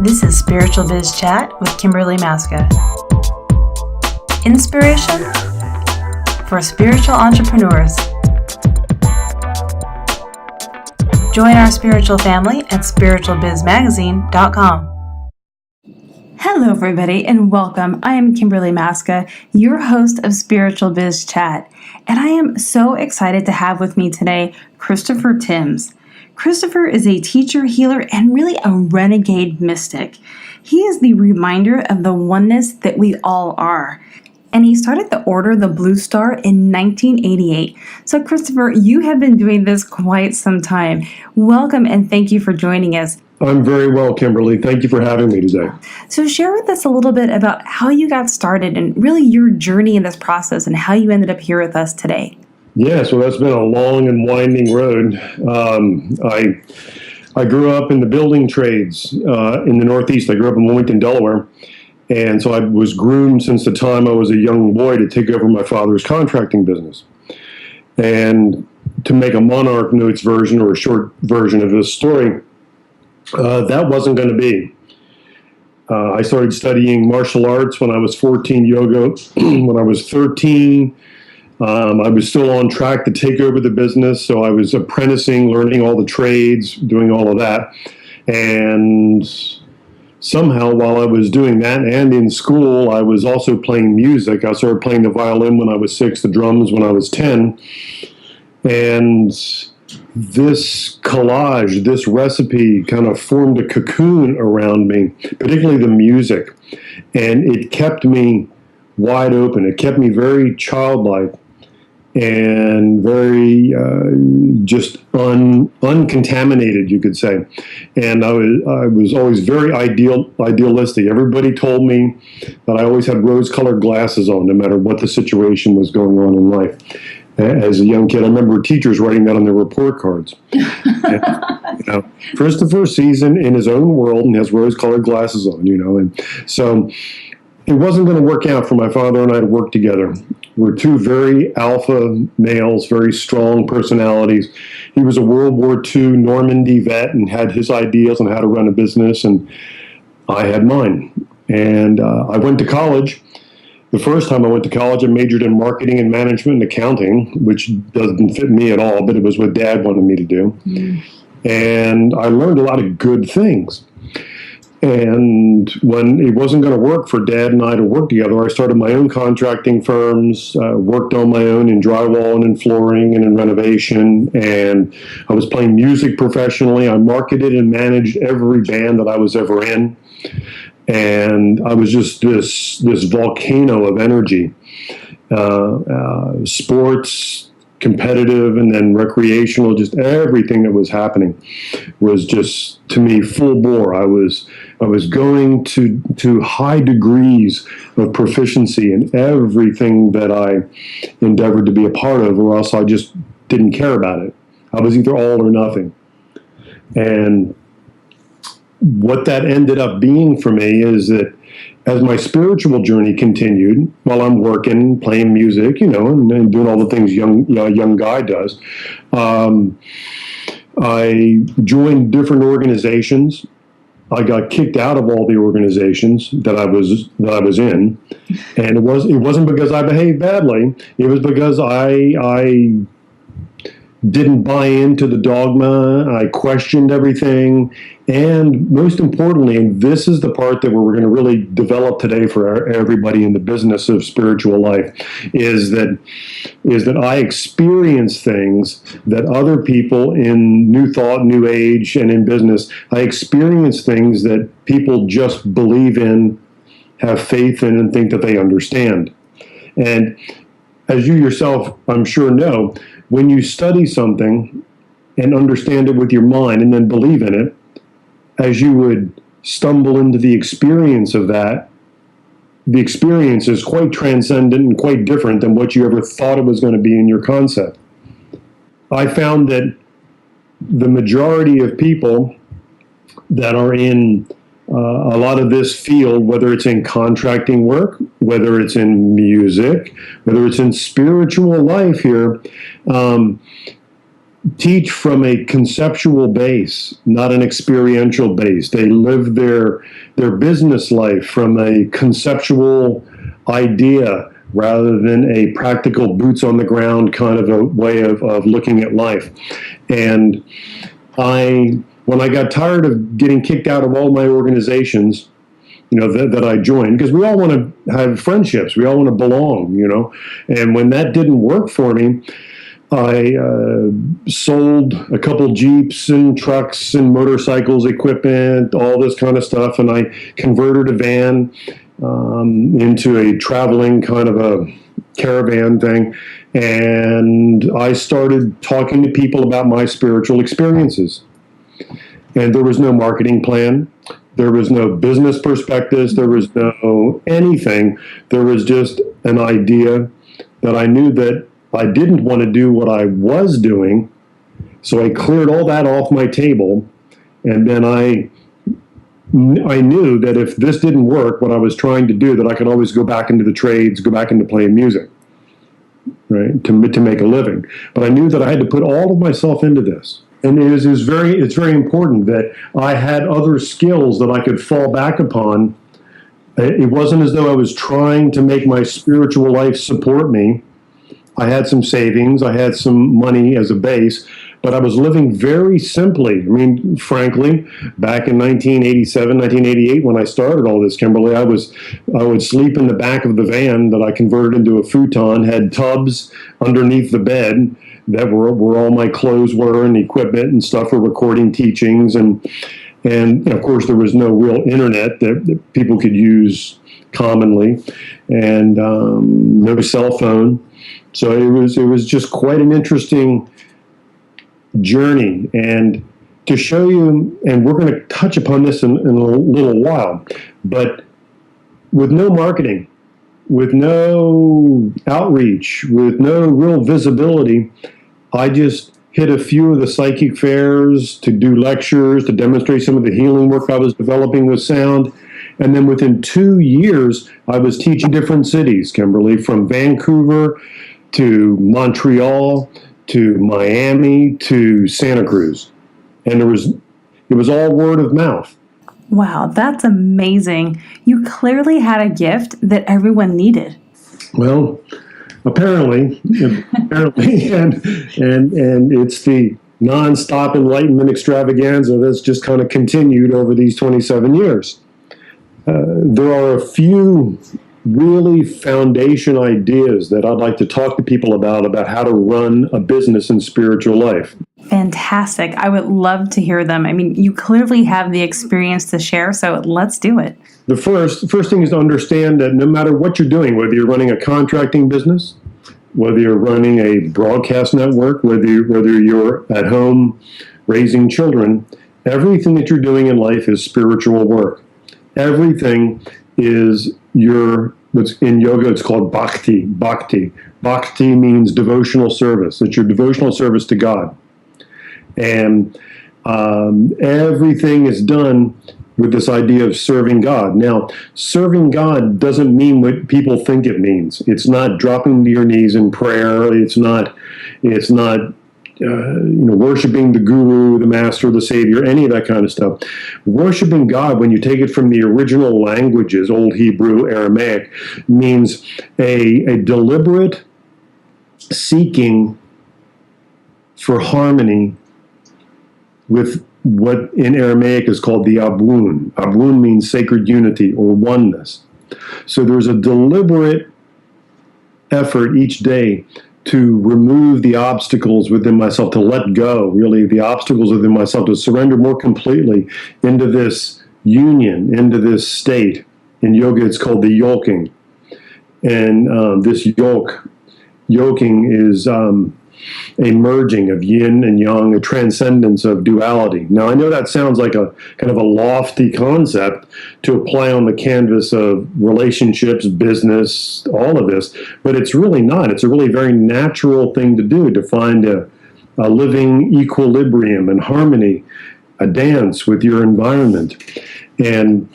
This is Spiritual Biz Chat with Kimberly Maska. Inspiration for spiritual entrepreneurs. Join our spiritual family at spiritualbizmagazine.com. Hello, everybody, and welcome. I am Kimberly Maska, your host of Spiritual Biz Chat, and I am so excited to have with me today Christopher Timms. Christopher is a teacher, healer, and really a renegade mystic. He is the reminder of the oneness that we all are. And he started the Order the Blue Star in 1988. So Christopher, you have been doing this quite some time. Welcome and thank you for joining us. I'm very well, Kimberly. Thank you for having me today. So share with us a little bit about how you got started and really your journey in this process and how you ended up here with us today. Yeah, so that's been a long and winding road. I grew up in the building trades in the Northeast. I grew up in Wilmington, Delaware. And so I was groomed since the time I was a young boy to take over my father's contracting business. And to make a Monarch Notes version or a short version of this story, that wasn't going to be. I started studying martial arts when I was 14, yoga when I was 13. I was still on track to take over the business, so I was apprenticing, learning all the trades, doing all of that. And somehow, while I was doing that and in school, I was also playing music. I started playing the violin when I was 6, the drums when I was 10. And this collage, this recipe kind of formed a cocoon around me, particularly the music. And it kept me wide open. It kept me very childlike and very just uncontaminated, you could say. And I was always very idealistic. Everybody told me that I always had rose-colored glasses on, no matter what the situation was going on in life. As a young kid, I remember teachers writing that on their report cards. And, Christopher sees in his own world and has rose-colored glasses on, and so it wasn't going to work out for my father and I to work together. We're two very alpha males, very strong personalities. He was a World War II Normandy vet and had his ideas on how to run a business, and I had mine. And I went to college. The first time I went to college, I majored in marketing and management and accounting, which doesn't fit me at all, but it was what Dad wanted me to do. And I learned a lot of good things. And when it wasn't going to work for Dad and I to work together, I started my own contracting firms, worked on my own in drywall and in flooring and in renovation. And I was playing music professionally. I marketed and managed every band that I was ever in. And I was just this volcano of energy, sports, competitive, and then recreational. Just everything that was happening was just, to me, full bore. I was going to high degrees of proficiency in everything that I endeavored to be a part of, or else I just didn't care about it. I was either all or nothing. And what that ended up being for me is that as my spiritual journey continued, while I'm working, playing music, and doing all the things a young guy does, I joined different organizations. I got kicked out of all the organizations that I was in, and it wasn't because I behaved badly. It was because I didn't buy into the dogma. I questioned everything. And most importantly, and this is the part that we're going to really develop today for everybody in the business of spiritual life, is that I experience things that other people in New Thought, New Age, and in business, I experience things that people just believe in, have faith in, and think that they understand. And as you yourself, I'm sure, know, when you study something and understand it with your mind and then believe in it, as you would stumble into the experience of that, the experience is quite transcendent and quite different than what you ever thought it was going to be in your concept. I found that the majority of people that are in a lot of this field, whether it's in contracting work, whether it's in music, whether it's in spiritual life here, teach from a conceptual base, not an experiential base. They live their business life from a conceptual idea rather than a practical boots on the ground kind of a way of looking at life. And when I got tired of getting kicked out of all my organizations, that I joined, because we all want to have friendships, we all want to belong, and when that didn't work for me, I sold a couple Jeeps and trucks and motorcycles, equipment, all this kind of stuff, and I converted a van into a traveling kind of a caravan thing, and I started talking to people about my spiritual experiences. And there was no marketing plan. There was no business prospectus. There was no anything. There was just an idea that I knew that I didn't want to do what I was doing. So I cleared all that off my table. And then I knew that if this didn't work, what I was trying to do, that I could always go back into the trades, go back into playing music, right, to make a living. But I knew that I had to put all of myself into this. And it's very important that I had other skills that I could fall back upon. It wasn't as though I was trying to make my spiritual life support me. I had some savings, I had some money as a base, but I was living very simply. I mean, frankly, back in 1987, 1988, when I started all this, Kimberly, I would sleep in the back of the van that I converted into a futon, had tubs underneath the bed that were all my clothes were, and equipment and stuff for recording teachings, and of course there was no real internet that people could use commonly, and no cell phone. So it was just quite an interesting journey. And to show you, and we're going to touch upon this in a little while, but with no marketing, with no outreach, with no real visibility, I just hit a few of the psychic fairs to do lectures, to demonstrate some of the healing work I was developing with sound. And then within 2 years, I was teaching different cities, Kimberly, from Vancouver to Montreal to Miami to Santa Cruz. And it was all word of mouth. Wow, that's amazing. You clearly had a gift that everyone needed. Well, apparently, and it's the nonstop enlightenment extravaganza that's just kind of continued over these 27 years. There are a few really foundation ideas that I'd like to talk to people about how to run a business in spiritual life. Fantastic. I would love to hear them. I mean, you clearly have the experience to share, so let's do it. The first thing is to understand that no matter what you're doing, whether you're running a contracting business, whether you're running a broadcast network, whether you're at home raising children, everything that you're doing in life is spiritual work. Everything is what's in yoga, it's called bhakti. Bhakti means devotional service. It's your devotional service to God. And everything is done with this idea of serving God. Now, serving God doesn't mean what people think it means. It's not dropping to your knees in prayer. It's not worshiping the guru, the master, the savior, any of that kind of stuff. Worshiping God, when you take it from the original languages, Old Hebrew, Aramaic, means a deliberate seeking for harmony with what in Aramaic is called the abun. Abun means sacred unity or oneness. So there's a deliberate effort each day to remove the obstacles within myself, to let go, really, the obstacles within myself, to surrender more completely into this union, into this state. In yoga, it's called the yoking. And this yoking is a merging of yin and yang, a transcendence of duality. Now, I know that sounds like a kind of a lofty concept to apply on the canvas of relationships, business, all of this, but it's really not. It's a really very natural thing to do, to find a living equilibrium and harmony, a dance with your environment. And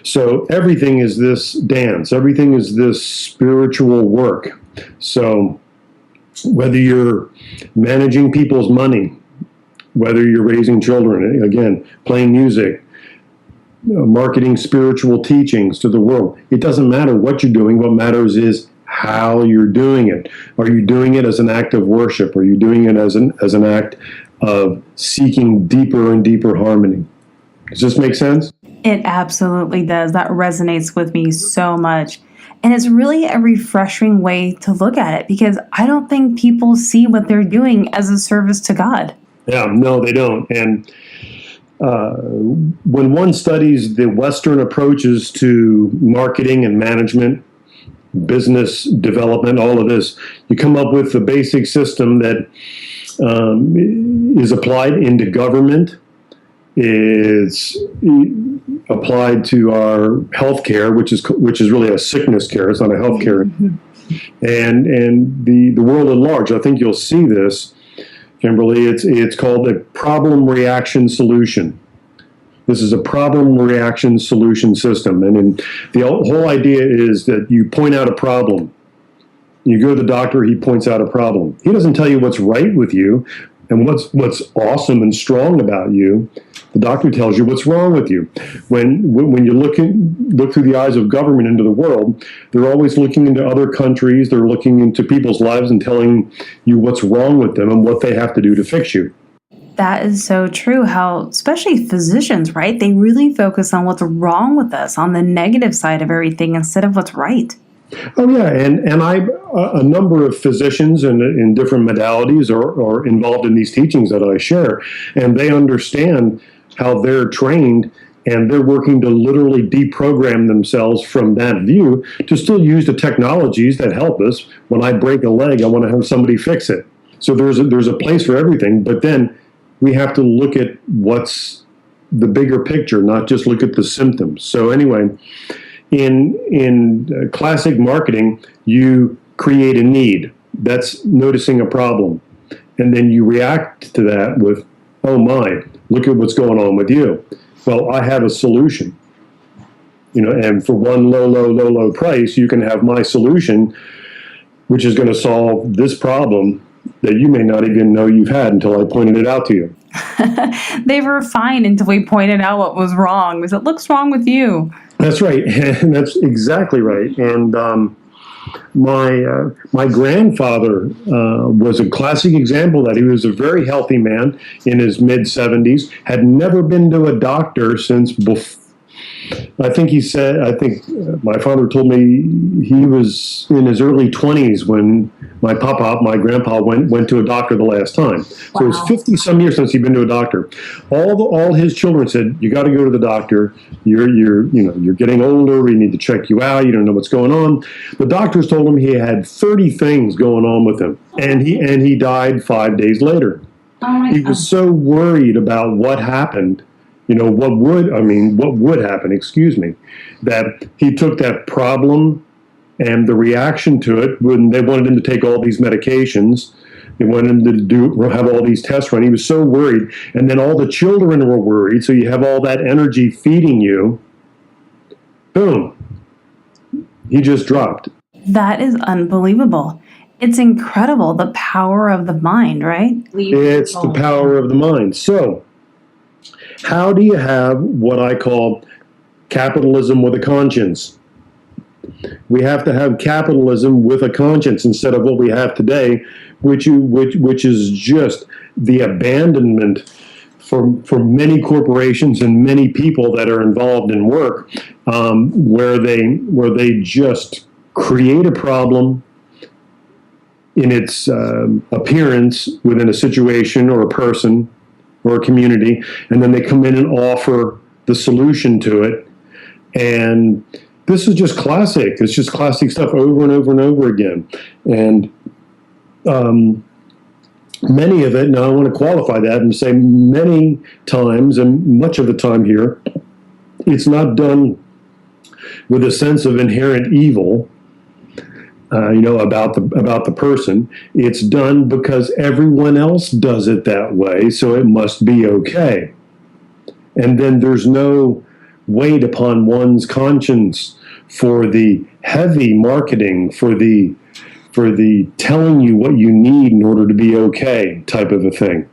so everything is this dance. Everything is this spiritual work. So Whether you're managing people's money, whether you're raising children, again, playing music, marketing spiritual teachings to the world, it doesn't matter what you're doing. What matters is how you're doing it. Are you doing it as an act of worship? Are you doing it as an act of seeking deeper and deeper harmony? Does this make sense? It absolutely does. That resonates with me so much. And it's really a refreshing way to look at it because I don't think people see what they're doing as a service to God. Yeah, no, they don't. And when one studies the Western approaches to marketing and management, business development, all of this, you come up with the basic system that is applied into government. It's applied to our healthcare, which is really a sickness care. It's not a healthcare, and the world at large. I think you'll see this, Kimberly. It's called a problem reaction solution. This is a problem reaction solution system, and the whole idea is that you point out a problem. You go to the doctor, he points out a problem. He doesn't tell you what's right with you and what's awesome and strong about you. The doctor tells you what's wrong with you. When you look through the eyes of government into the world, they're always looking into other countries. They're looking into people's lives and telling you what's wrong with them and what they have to do to fix you. That is so true. How, especially physicians, right? They really focus on what's wrong with us, on the negative side of everything instead of what's right. Oh yeah, and a number of physicians in different modalities are involved in these teachings that I share, and they understand how they're trained, and they're working to literally deprogram themselves from that view to still use the technologies that help us. When I break a leg, I want to have somebody fix it. So there's a place for everything, but then we have to look at what's the bigger picture, not just look at the symptoms. So anyway, in classic marketing, you create a need. That's noticing a problem. And then you react to that with, oh my, look at what's going on with you. Well, I have a solution. And for one low price, you can have my solution, which is going to solve this problem that you may not even know you've had until I pointed it out to you. They were fine until we pointed out what was wrong. Because it looks wrong with you. That's right. And that's exactly right. And my grandfather was a classic example of that. He was a very healthy man in his mid-70s, had never been to a doctor since before. I think my father told me he was in his early 20s when my grandpa went to a doctor the last time. So Wow. It was 50 some years since he'd been to a doctor. All his children said, you got to go to the doctor. You're getting older. We need to check you out. You don't know what's going on. The doctors told him he had 30 things going on with him, and he died 5 days later. He was so worried about what happened. What would happen, that he took that problem and the reaction to it when they wanted him to take all these medications. They wanted him to have all these tests run. He was so worried. And then all the children were worried. So you have all that energy feeding you. Boom. He just dropped. That is unbelievable. It's incredible, the power of the mind, right? It's the power of the mind. So, how do you have what I call capitalism with a conscience? We have to have capitalism with a conscience instead of what we have today, which is just the abandonment for many corporations and many people that are involved in work, where they just create a problem in its appearance within a situation or a person or a community, and then they come in and offer the solution to it. And this is just classic. It's just classic stuff over and over and over again. And many of it, now I want to qualify that and say many times, and much of the time here, it's not done with a sense of inherent evil, about the person. It's done because everyone else does it that way, so it must be okay. And then there's no weight upon one's conscience for the heavy marketing, for the for the telling you what you need in order to be okay type of a thing.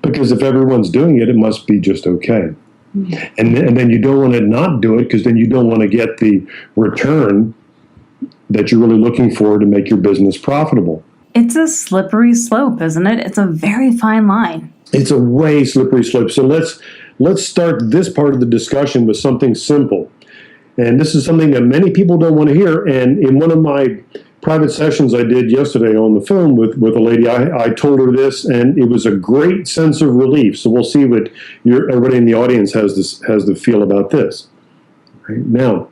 Because if everyone's doing it, it must be just okay. And then you don't want to not do it, because then you don't want to get the return that you're really looking for to make your business profitable. It's a slippery slope, isn't it? It's a very fine line. It's a way slippery slope. So let's start this part of the discussion with something simple. And this is something that many people don't want to hear. And in one of my private sessions I did yesterday on the phone with a lady, I told her this, and it was a great sense of relief. So we'll see what everybody in the audience has to feel about this. Right? Now,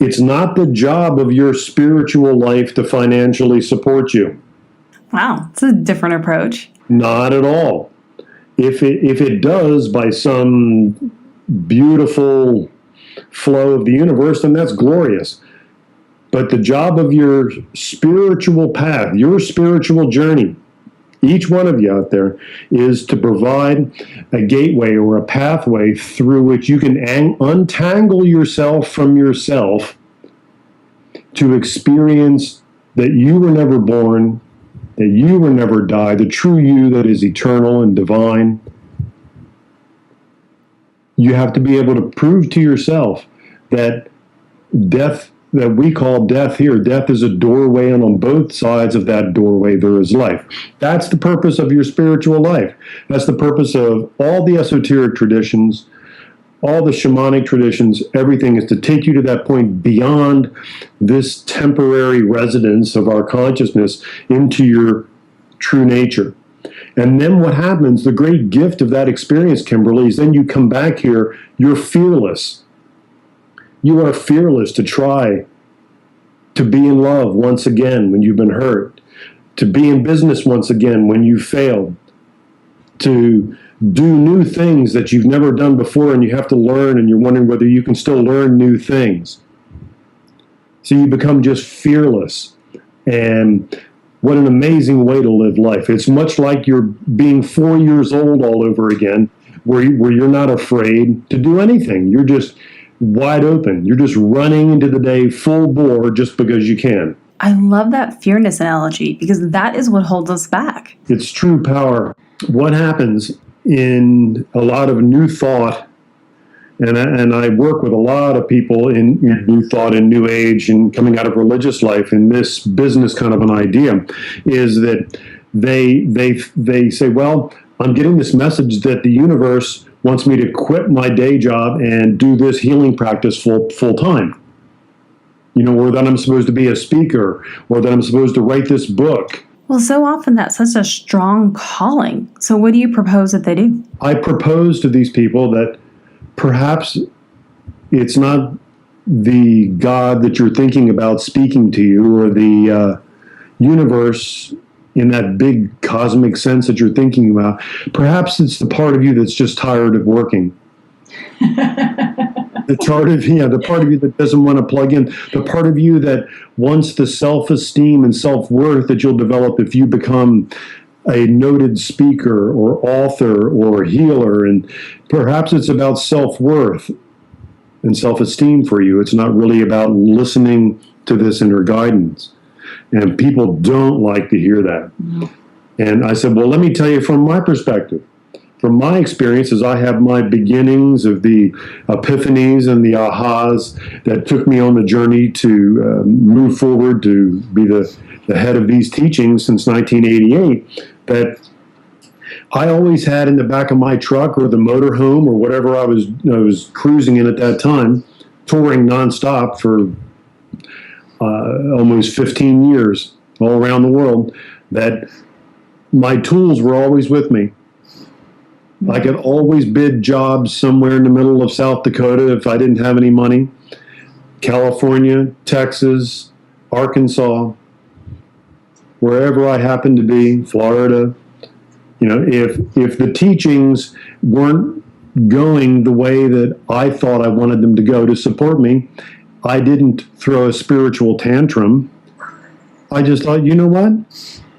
it's not the job of your spiritual life to financially support you. Wow, it's a different approach. Not at all. If it does by some beautiful flow of the universe, then that's glorious. But the job of your spiritual path, your spiritual journey, each one of you out there, is to provide a gateway or a pathway through which you can untangle yourself from yourself to experience that you were never born, that you will never die, the true you that is eternal and divine. You have to be able to prove to yourself that death, that we call death here, death is a doorway, and on both sides of that doorway there is life. That's the purpose of your spiritual life. That's the purpose of all the esoteric traditions, all the shamanic traditions. Everything is to take you to that point beyond this temporary residence of our consciousness into your true nature. And then what happens, the great gift of that experience, Kimberly, is then you come back here, you're fearless. You are fearless to try to be in love once again when you've been hurt, to be in business once again when you failed, to do new things that you've never done before and you have to learn, and you're wondering whether you can still learn new things. So you become just fearless. And what an amazing way to live life. It's much like you're being 4 years old all over again, where you're not afraid to do anything. You're just wide open. You're just running into the day full bore just because you can. I love that fearness analogy, because that is what holds us back. It's true power. What happens in a lot of new thought, and I work with a lot of people in new thought and new age and coming out of religious life in this business kind of an idea, is that they say, well, I'm getting this message that the universe wants me to quit my day job and do this healing practice full time. Or that I'm supposed to be a speaker, or that I'm supposed to write this book. Well, so often that's such a strong calling. So what do you propose that they do? I propose to these people that perhaps it's not the God that you're thinking about speaking to you, or the universe in that big cosmic sense that you're thinking about. Perhaps it's the part of you that's just tired of working. The part of you that doesn't want to plug in, the part of you that wants the self-esteem and self-worth that you'll develop if you become a noted speaker or author or healer. And perhaps it's about self-worth and self-esteem for you. It's not really about listening to this inner guidance. And people don't like to hear that. Mm-hmm. And I said, well, let me tell you from my perspective. From my experiences, I have my beginnings of the epiphanies and the ahas that took me on the journey to move forward to be the head of these teachings since 1988, that I always had in the back of my truck or the motorhome or whatever I was cruising in at that time, touring nonstop for almost 15 years all around the world, that my tools were always with me. I could always bid jobs somewhere in the middle of South Dakota if I didn't have any money. California, Texas, Arkansas, wherever I happened to be, Florida. If the teachings weren't going the way that I thought I wanted them to go to support me, I didn't throw a spiritual tantrum. I just thought, you know what?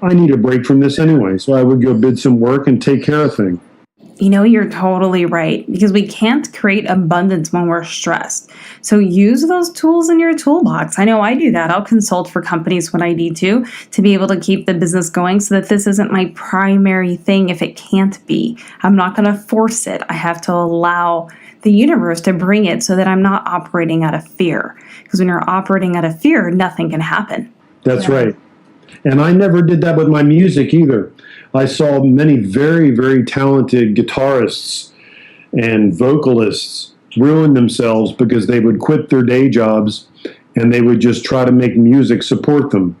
I need a break from this anyway. So I would go bid some work and take care of things. You're totally right, because we can't create abundance when we're stressed. So use those tools in your toolbox. I know I do that. I'll consult for companies when I need to be able to keep the business going so that this isn't my primary thing if it can't be. I'm not going to force it. I have to allow the universe to bring it so that I'm not operating out of fear. Because when you're operating out of fear, nothing can happen. That's right. And I never did that with my music either. I saw many very, very talented guitarists and vocalists ruin themselves because they would quit their day jobs and they would just try to make music support them.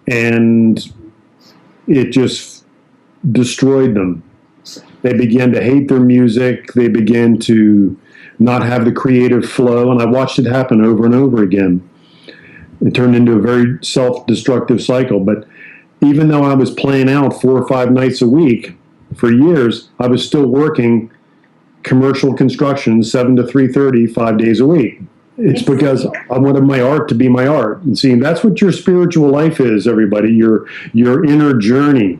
And it just destroyed them. They began to hate their music. They began to not have the creative flow. And I watched it happen over and over again. It turned into a very self-destructive cycle. But even though I was playing out 4 or 5 nights a week for years, I was still working commercial construction 7 to 3:30, 5 days a week. It's because I wanted my art to be my art. And see, that's what your spiritual life is, everybody, your inner journey.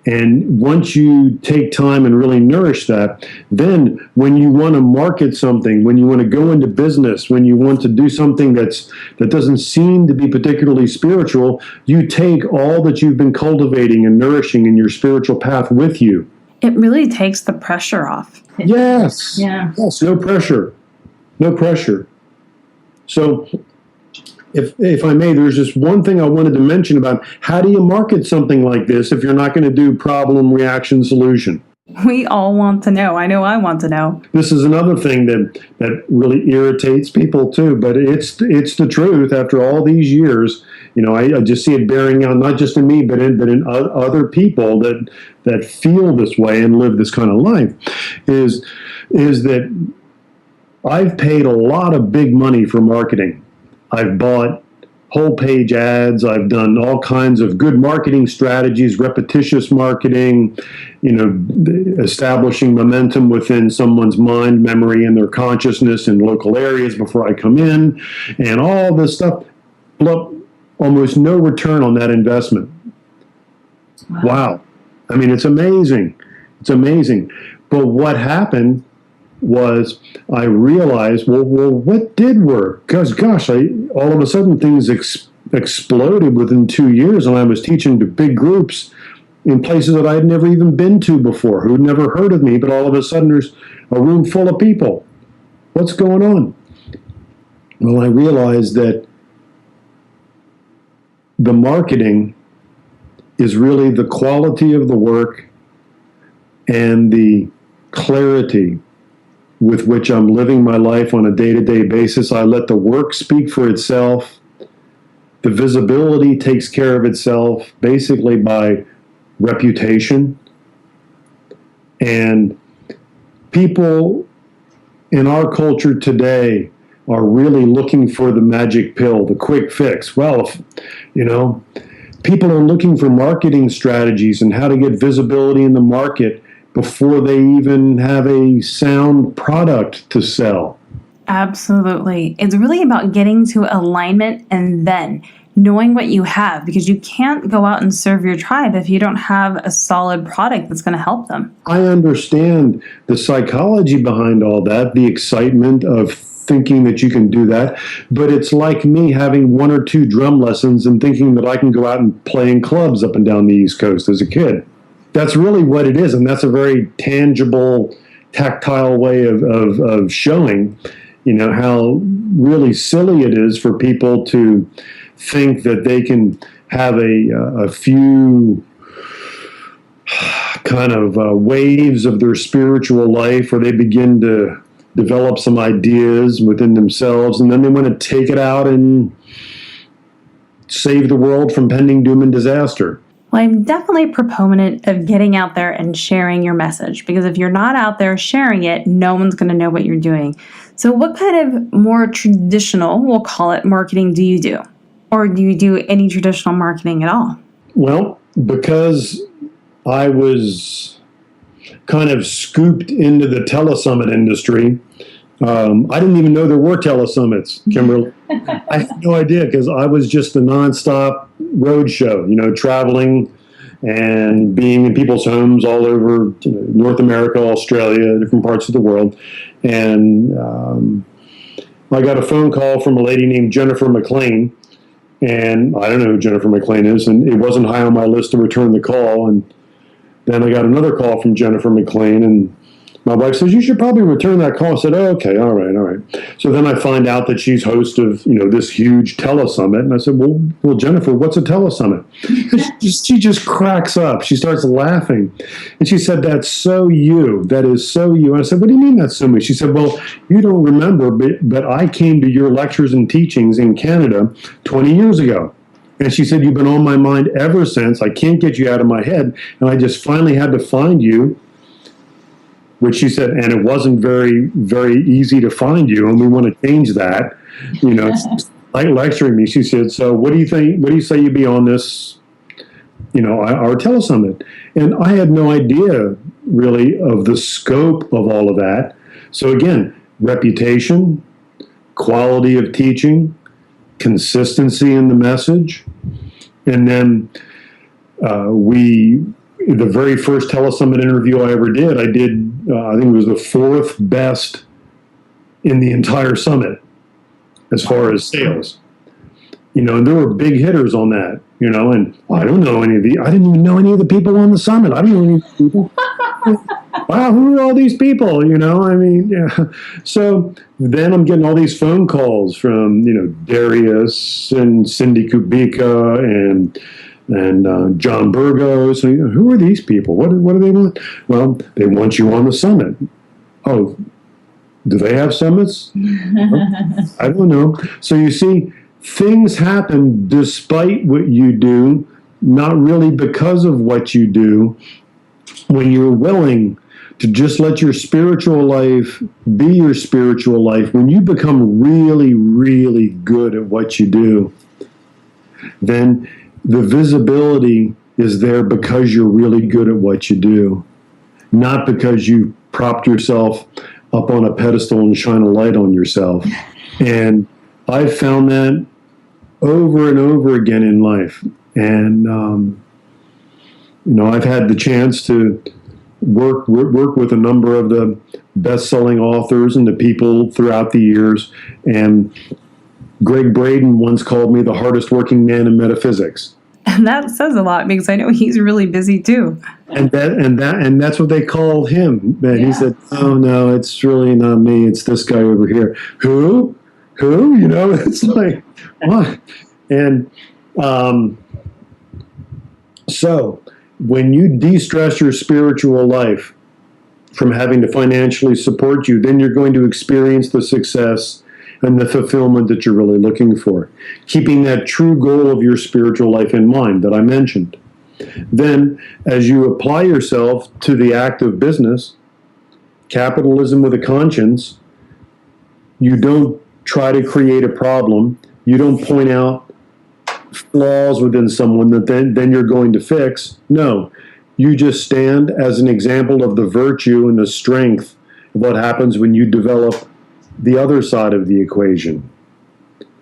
And once you take time and really nourish that, then when you want to market something, when you want to go into business, when you want to do something that doesn't seem to be particularly spiritual, you take all that you've been cultivating and nourishing in your spiritual path with you. It really takes the pressure off. Yes. Yeah. Yes. No pressure. No pressure. So if I may, there's just one thing I wanted to mention about how do you market something like this if you're not going to do problem, reaction, solution? We all want to know. I know I want to know. This is another thing that really irritates people too, but it's the truth. After all these years, I just see it bearing out not just in me, but in other people that feel this way and live this kind of life. Is that I've paid a lot of big money for marketing. I've bought whole page ads. I've done all kinds of good marketing strategies, repetitious marketing, establishing momentum within someone's mind, memory, and their consciousness in local areas before I come in, and all this stuff. Almost no return on that investment. Wow. I mean, it's amazing. It's amazing. But what happened was I realized, well, what did work? Because, gosh, all of a sudden things exploded within 2 years, and I was teaching to big groups in places that I had never even been to before, who'd never heard of me, but all of a sudden there's a room full of people. What's going on? Well, I realized that the marketing is really the quality of the work and the clarity with which I'm living my life on a day-to-day basis. I let the work speak for itself. The visibility takes care of itself basically by reputation. And people in our culture today are really looking for the magic pill, the quick fix. Well, people are looking for marketing strategies and how to get visibility in the market before they even have a sound product to sell. Absolutely. It's really about getting to alignment and then knowing what you have, because you can't go out and serve your tribe if you don't have a solid product that's going to help them. I understand the psychology behind all that, the excitement of thinking that you can do that, but it's like me having 1 or 2 drum lessons and thinking that I can go out and play in clubs up and down the East Coast as a kid. That's really what it is, and that's a very tangible, tactile way of showing, how really silly it is for people to think that they can have a few kind of waves of their spiritual life where they begin to develop some ideas within themselves, and then they want to take it out and save the world from pending doom and disaster. Well, I'm definitely a proponent of getting out there and sharing your message, because if you're not out there sharing it, no one's going to know what you're doing. So what kind of more traditional, we'll call it, marketing do you do? Or do you do any traditional marketing at all? Well, because I was kind of scooped into the telesummit industry, I didn't even know there were telesummits, Kimberly. I had no idea, because I was just a nonstop road show, traveling and being in people's homes all over North America, Australia, different parts of the world. And I got a phone call from a lady named Jennifer McLean, and I don't know who Jennifer McLean is, and it wasn't high on my list to return the call. And then I got another call from Jennifer McLean, and my wife says, you should probably return that call. I said, oh, okay, all right. So then I find out that she's host of, this huge telesummit. And I said, well, Jennifer, what's a telesummit? She just cracks up. She starts laughing. And she said, that's so you. That is so you. And I said, what do you mean that's so me? She said, well, you don't remember, but I came to your lectures and teachings in Canada 20 years ago. And she said, you've been on my mind ever since. I can't get you out of my head. And I just finally had to find you. Which she said, and it wasn't very, very easy to find you, and we want to change that. Like lecturing me, she said, so what do you think? What do you say you be on this, our telesummit? And I had no idea really of the scope of all of that. So again, reputation, quality of teaching, consistency in the message, and then the very first telesummit interview I ever did, I think it was the fourth best in the entire summit as far as sales. And there were big hitters on that, and I don't know I didn't even know any of the people on the summit. I didn't know any of the people. Wow, who are all these people? Yeah. So then I'm getting all these phone calls from, Darius and Cindy Kubica and John Burgos. Who are these people? What do they want? Well, they want you on the summit. Oh, do they have summits? I don't know. So you see, things happen despite what you do, not really because of what you do. When you're willing to just let your spiritual life be your spiritual life, when you become really, really good at what you do, then the visibility is there because you're really good at what you do, not because you propped yourself up on a pedestal and shine a light on yourself. And I've found that over and over again in life. And, I've had the chance to work with a number of the best-selling authors and the people throughout the years. And Greg Braden once called me the hardest working man in metaphysics. And that says a lot because I know he's really busy too. And that's what they called him. And he said, oh no, it's really not me. It's this guy over here. Who? It's like, what? And so when you de-stress your spiritual life from having to financially support you, then you're going to experience the success and the fulfillment that you're really looking for, keeping that true goal of your spiritual life in mind that I mentioned. Then, as you apply yourself to the act of business, capitalism with a conscience, you don't try to create a problem. You don't point out flaws within someone that then you're going to fix. No, you just stand as an example of the virtue and the strength of what happens when you develop the other side of the equation.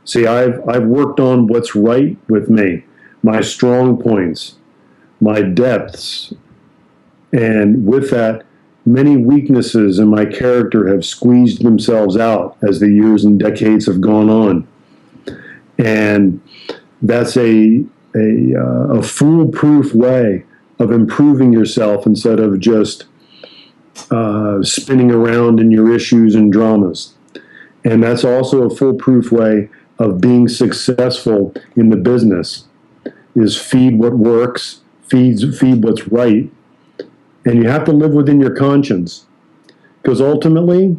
See, I've worked on what's right with me, my strong points, my depths, and with that, many weaknesses in my character have squeezed themselves out as the years and decades have gone on. And that's a foolproof way of improving yourself instead of just spinning around in your issues and dramas. And that's also a foolproof way of being successful in the business, is feed what works, feed what's right. And you have to live within your conscience. Because ultimately,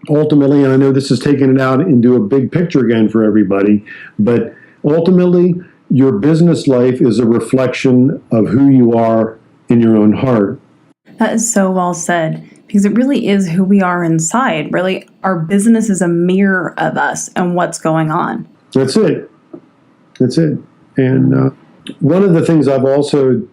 and I know this is taking it out into a big picture again for everybody, but ultimately, your business life is a reflection of who you are in your own heart. That is so well said, because it really is who we are inside. Really, our business is a mirror of us and what's going on. That's it. And one of the things I've also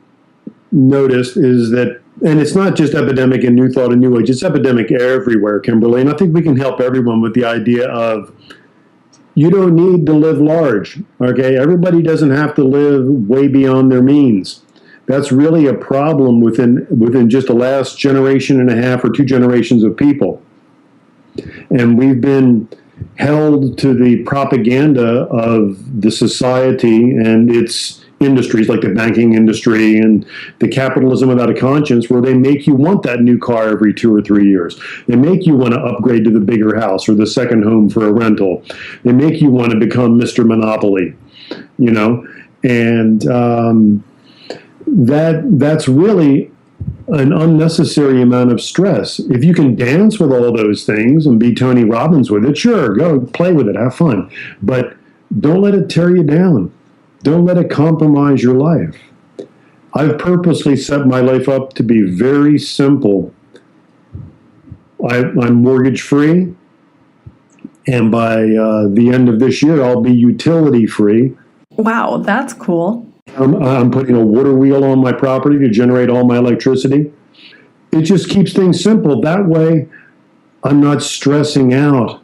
noticed is that, and it's not just epidemic in New Thought and New Age, it's epidemic everywhere, Kimberly. And I think we can help everyone with the idea of You don't need to live large, okay? Everybody doesn't have to live way beyond their means. That's really a problem within just the last generation and a half or two generations of people. And we've been held to the propaganda of the society and its industries, like the banking industry and the capitalism without a conscience, where they make you want that new car every 2 or 3 years. They make you want to upgrade to the bigger house or the second home for a rental. They make you want to become Mr. Monopoly, you know, and that's really an unnecessary amount of stress. If you can dance with all those things and be Tony Robbins with it, sure, go play with it, have fun. But don't let it tear you down. Don't let it compromise your life. I've purposely set my life up to be very simple. I'm mortgage free, and by the end of this year, I'll be utility free. Wow, that's cool. I'm putting a water wheel on my property to generate all my electricity. It just keeps things simple. That way, I'm not stressing out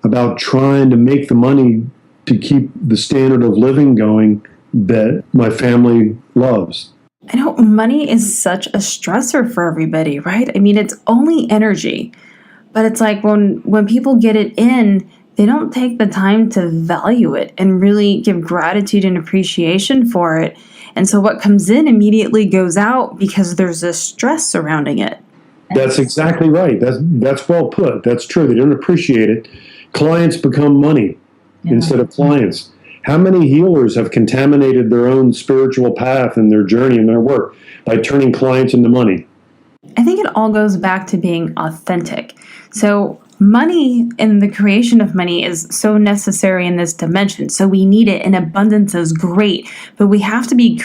about trying to make the money to keep the standard of living going that my family loves. I know money is such a stressor for everybody, right? I mean, it's only energy, but it's like when people get it in, they don't take the time to value it and really give gratitude and appreciation for it. And so what comes in immediately goes out because there's this stress surrounding it. That's exactly right. That's well put. That's true. They don't appreciate it. Clients become money instead of clients. How many healers have contaminated their own spiritual path and their journey and their work by turning clients into money? I think it all goes back to being authentic. So money and the creation of money is so necessary in this dimension. So we need it, and abundance is great, but we have to be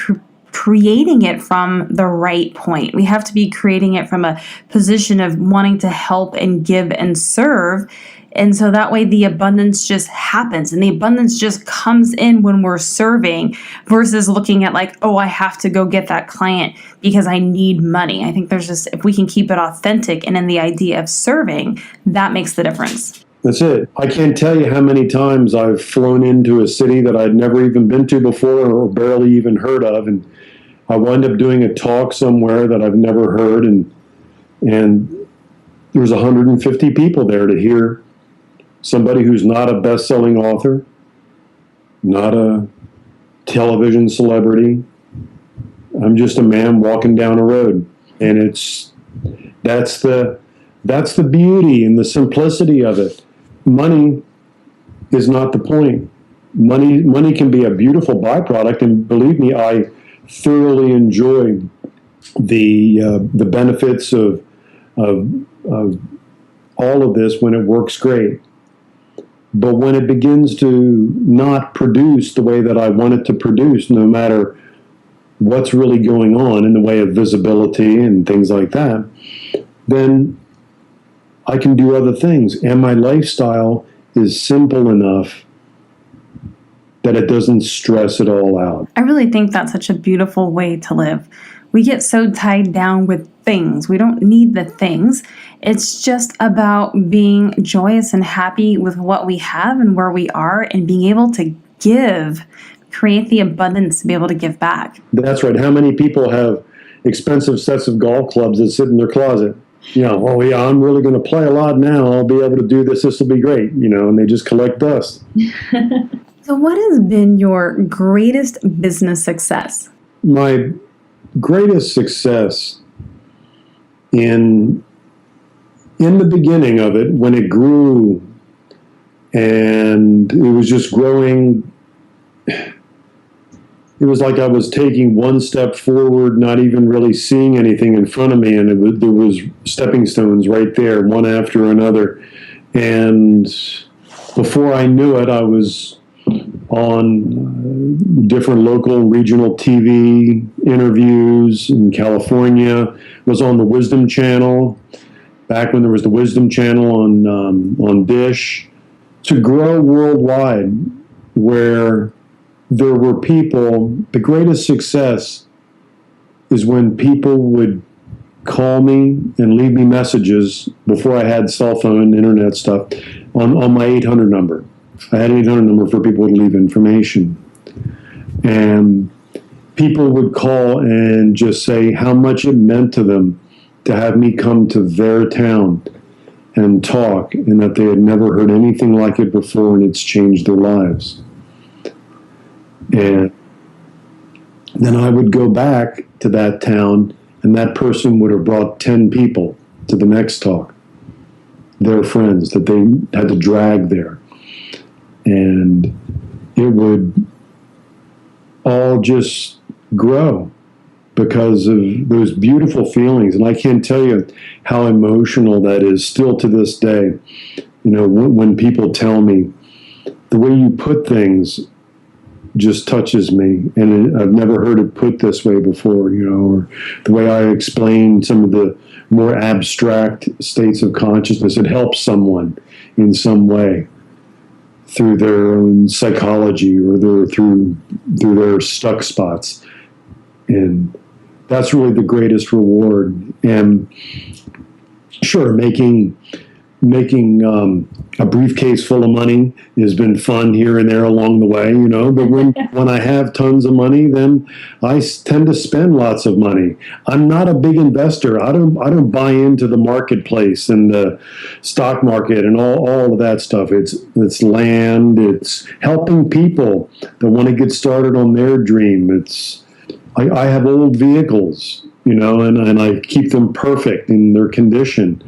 creating it from the right point. We have to be creating it from a position of wanting to help and give and serve. And so that way the abundance just happens, and the abundance just comes in when we're serving versus looking at like, oh, I have to go get that client because I need money. I think if we can keep it authentic and in the idea of serving, that makes the difference. That's it. I can't tell you how many times I've flown into a city that I'd never even been to before or barely even heard of, and I wind up doing a talk somewhere that I've never heard, and there's 150 people there to hear somebody who's not a best-selling author, not a television celebrity. I'm just a man walking down a road, and that's the beauty and the simplicity of it. Money is not the point. Money can be a beautiful byproduct, and believe me, I thoroughly enjoy the benefits of all of this when it works great. But when it begins to not produce the way that I want it to produce, no matter what's really going on in the way of visibility and things like that, then I can do other things. And my lifestyle is simple enough that it doesn't stress it all out. I really think that's such a beautiful way to live. We get so tied down with things. We don't need the things. It's just about being joyous and happy with what we have and where we are, and being able to give, create the abundance to be able to give back. That's right. How many people have expensive sets of golf clubs that sit in their closet? Oh yeah, I'm really going to play a lot now. I'll be able to do this. This will be great. And they just collect dust. So what has been your greatest business success? My greatest success in the beginning of it, when it grew and it was just growing, it was like I was taking one step forward, not even really seeing anything in front of me, and there was stepping stones right there, one after another. And before I knew it, I was on different local and regional TV interviews in California, was on the Wisdom Channel, back when there was the Wisdom Channel on Dish, to grow worldwide, where there were people. The greatest success is when people would call me and leave me messages before I had cell phone, internet stuff, on my 800 number. I had an 800 number for people to leave information. And people would call and just say how much it meant to them to have me come to their town and talk, and that they had never heard anything like it before, and it's changed their lives. And then I would go back to that town, and that person would have brought 10 people to the next talk, their friends that they had to drag there. And it would all just grow because of those beautiful feelings. And I can't tell you how emotional that is still to this day. You know, when people tell me the way you put things just touches me, and I've never heard it put this way before, you know, or the way I explain some of the more abstract states of consciousness, it helps someone in some way through their own psychology or through their stuck spots. And that's really the greatest reward. And sure, making a briefcase full of money has been fun here and there along the way, you know. But when I have tons of money, then I tend to spend lots of money. I'm not a big investor. I don't buy into the marketplace and the stock market and all of that stuff. It's land. It's helping people that want to get started on their dream. I have old vehicles, you know, and I keep them perfect in their condition.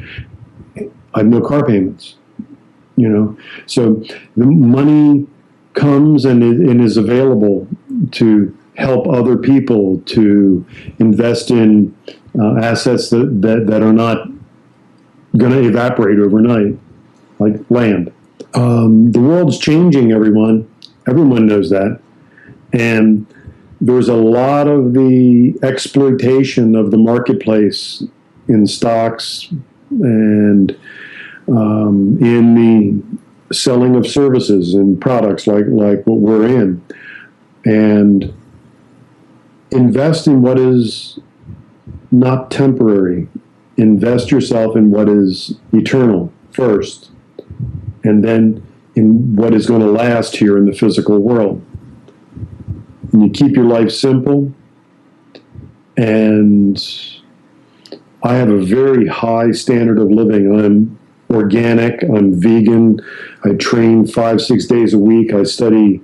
I have no car payments, you know. So the money comes and is available to help other people, to invest in assets that are not going to evaporate overnight, like land. The world's changing, everyone. Everyone knows that. And there's a lot of the exploitation of the marketplace in stocks and in the selling of services and products like what we're in. And invest in what is not temporary. Invest yourself in what is eternal first, and then in what is going to last here in the physical world. And you keep your life simple. And I have a very high standard of living. I'm organic, I'm vegan, I train 5-6 days a week, I study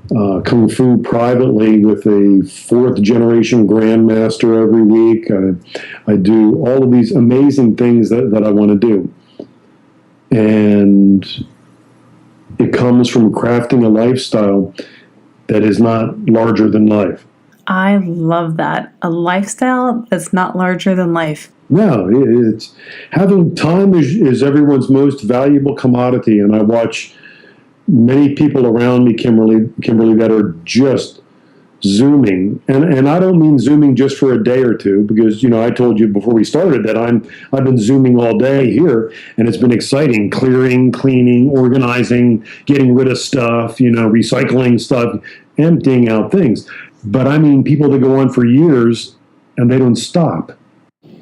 Kung Fu privately with a 4th generation grandmaster every week. I do all of these amazing things that I want to do. And it comes from crafting a lifestyle that is not larger than life. I love that. A lifestyle that's not larger than life. No, it's having time is everyone's most valuable commodity. And I watch many people around me, Kimberly, that are just Zooming. And I don't mean Zooming just for a day or two, because, you know, I told you before we started that I've been Zooming all day here, and it's been exciting, clearing, cleaning, organizing, getting rid of stuff, you know, recycling stuff, emptying out things. But I mean people that go on for years and they don't stop.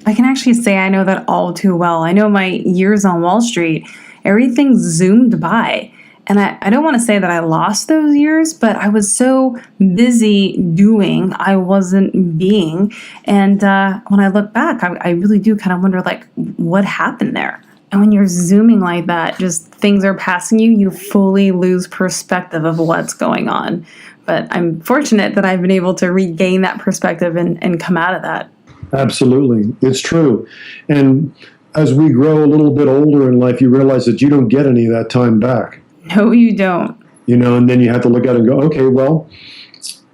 I can actually say I know that all too well. I know my years on Wall Street, everything zoomed by. And I don't want to say that I lost those years, but I was so busy doing, I wasn't being. And when I look back, I really do kind of wonder, like, what happened there? And when you're zooming like that, just things are passing you, you fully lose perspective of what's going on. But I'm fortunate that I've been able to regain that perspective and come out of that. Absolutely. It's true. And as we grow a little bit older in life, you realize that you don't get any of that time back. No, you don't. You know, and then you have to look at it and go, okay, well,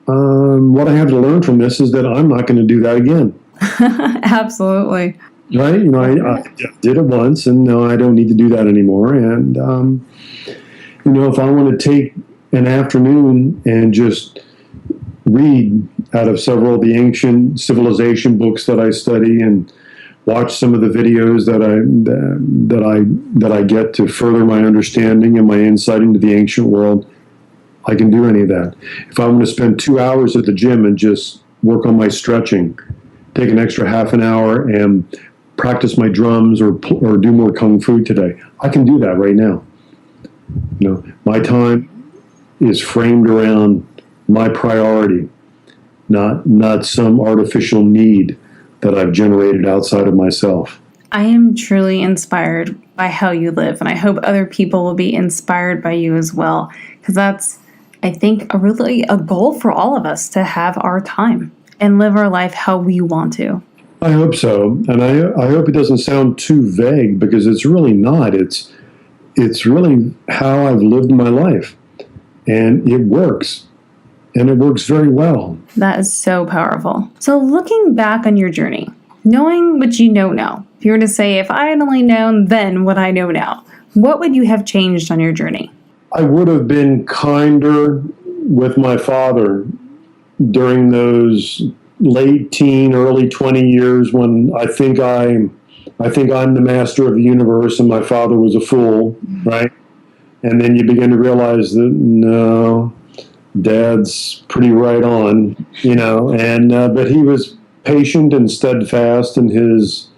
what I have to learn from this is that I'm not going to do that again. Absolutely. Right? You know, I did it once, and no, I don't need to do that anymore. And, you know, if I want to take an afternoon and just read out of several of the ancient civilization books that I study and watch some of the videos that I get to further my understanding and my insight into the ancient world, I can do any of that. If I want to spend 2 hours at the gym and just work on my stretching, take an extra half an hour and practice my drums or do more Kung Fu today, I can do that right now. My time is framed around my priority, not some artificial need that I've generated outside of myself. I am truly inspired by how you live, and I hope other people will be inspired by you as well, because that's, I think, really a goal for all of us, to have our time and live our life how we want to. I hope so, and I hope it doesn't sound too vague, because it's really not. It's really how I've lived my life, and it works, and it works very well. That is so powerful. So looking back on your journey, knowing what you know now, if you were to say, if I had only known then what I know now, what would you have changed on your journey? I would have been kinder with my father during those late teen, early 20 years when I think I'm the master of the universe and my father was a fool, right? And then you begin to realize that no, Dad's pretty right on, and but he was patient and steadfast in his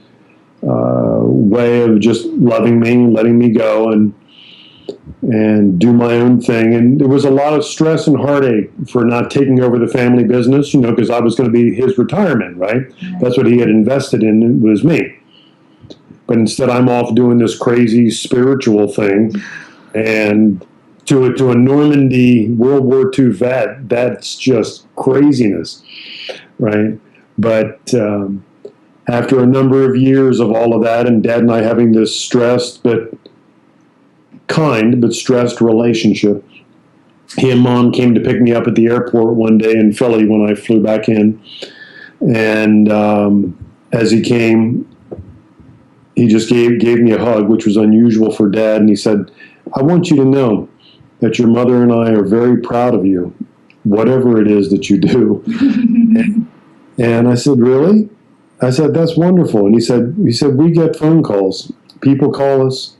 way of just loving me, letting me go and do my own thing. And there was a lot of stress and heartache for not taking over the family business, because I was going to be his retirement, right? That's what he had invested in, it was me. But instead, I'm off doing this crazy spiritual thing, and to a Normandy World War II vet, that's just craziness, right? But after a number of years of all of that, and Dad and I having this stressed but stressed relationship, he and Mom came to pick me up at the airport one day in Philly when I flew back in, and as he came, he just gave me a hug, which was unusual for Dad, and he said, "I want you to know that your mother and I are very proud of you, whatever it is that you do." And I said, "Really?" I said, "That's wonderful." And he said, "We get phone calls. People call us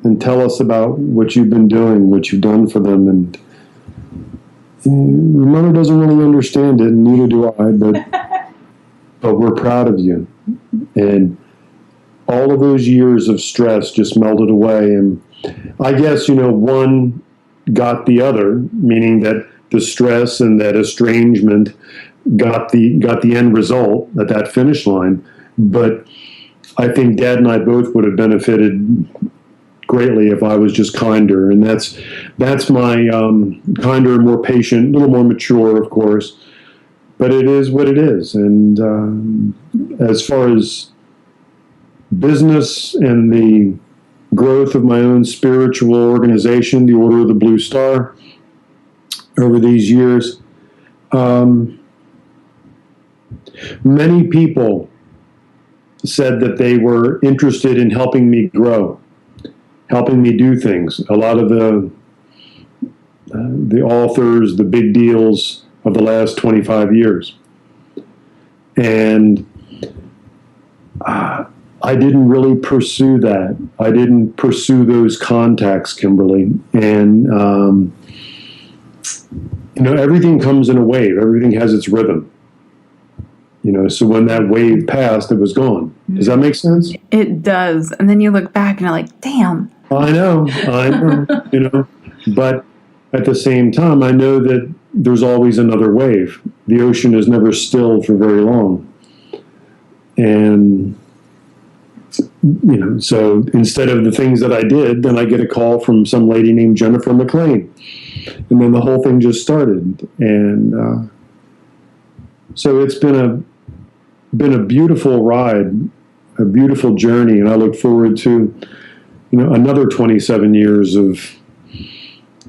and tell us about what you've been doing, what you've done for them. And your mother doesn't really understand it, and neither do I, but we're proud of you." And all of those years of stress just melted away. And I guess, one got the other, meaning that the stress and that estrangement got the end result at that finish line. But I think Dad and I both would have benefited greatly if I was just kinder. And that's my kinder and more patient, a little more mature, of course. But it is what it is. And as far as business and the growth of my own spiritual organization, the Order of the Blue Star, over these years, many people said that they were interested in helping me grow, helping me do things. A lot of the authors, the big deals of the last 25 years. And I didn't really pursue that. I didn't pursue those contacts, Kimberly. And, everything comes in a wave. Everything has its rhythm. So when that wave passed, it was gone. Does that make sense? It does. And then you look back and you're like, damn. I know, But at the same time, I know that there's always another wave. The ocean is never still for very long. And so instead of the things that I did, then I get a call from some lady named Jennifer McLean. And then the whole thing just started. And so it's been a beautiful ride, a beautiful journey. And I look forward to, another 27 years of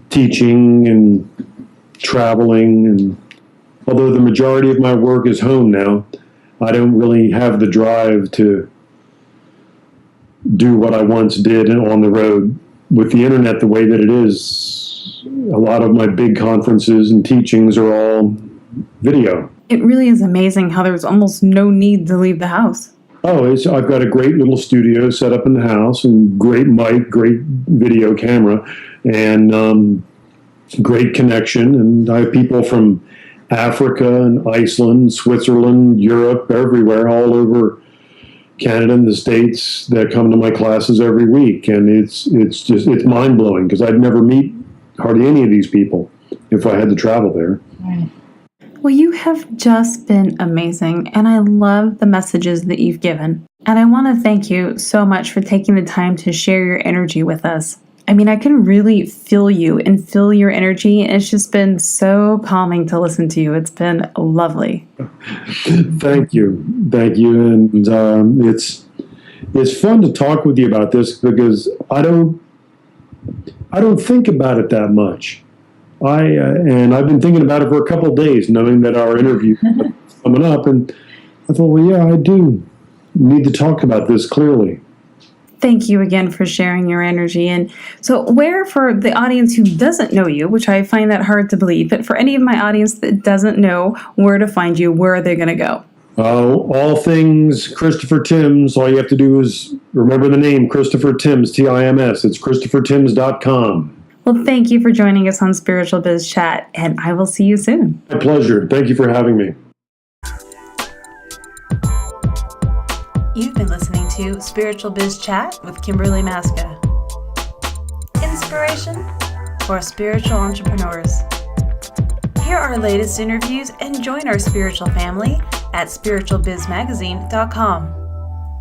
teaching and traveling. And although the majority of my work is home now, I don't really have the drive to do what I once did on the road. With the internet the way that it is, a lot of my big conferences and teachings are all video. It really is amazing how there's almost no need to leave the house. Oh, I've got a great little studio set up in the house, and great mic, great video camera, and great connection. And I have people from Africa and Iceland, Switzerland, Europe, everywhere, all over Canada and the States that come to my classes every week. And it's mind blowing because I'd never meet hardly any of these people if I had to travel there. Right. Well, you have just been amazing, and I love the messages that you've given. And I want to thank you so much for taking the time to share your energy with us. I mean, I can really feel you and feel your energy, and it's just been so calming to listen to you. It's been lovely. Thank you. And it's fun to talk with you about this because I don't think about it that much. And I've been thinking about it for a couple of days, knowing that our interview is coming up, and I thought, well, yeah, I do need to talk about this clearly. Thank you again for sharing your energy. And so where, for the audience who doesn't know you, which I find that hard to believe, but for any of my audience that doesn't know where to find you, where are they going to go? All things Christopher Timms. All you have to do is remember the name, Christopher Timms, Timms. It's ChristopherTimms.com. Well, thank you for joining us on Spiritual Biz Chat, and I will see you soon. My pleasure. Thank you for having me. You've been listening to Spiritual Biz Chat with Kimberly Maska. Inspiration for spiritual entrepreneurs. Hear our latest interviews and join our spiritual family at spiritualbizmagazine.com.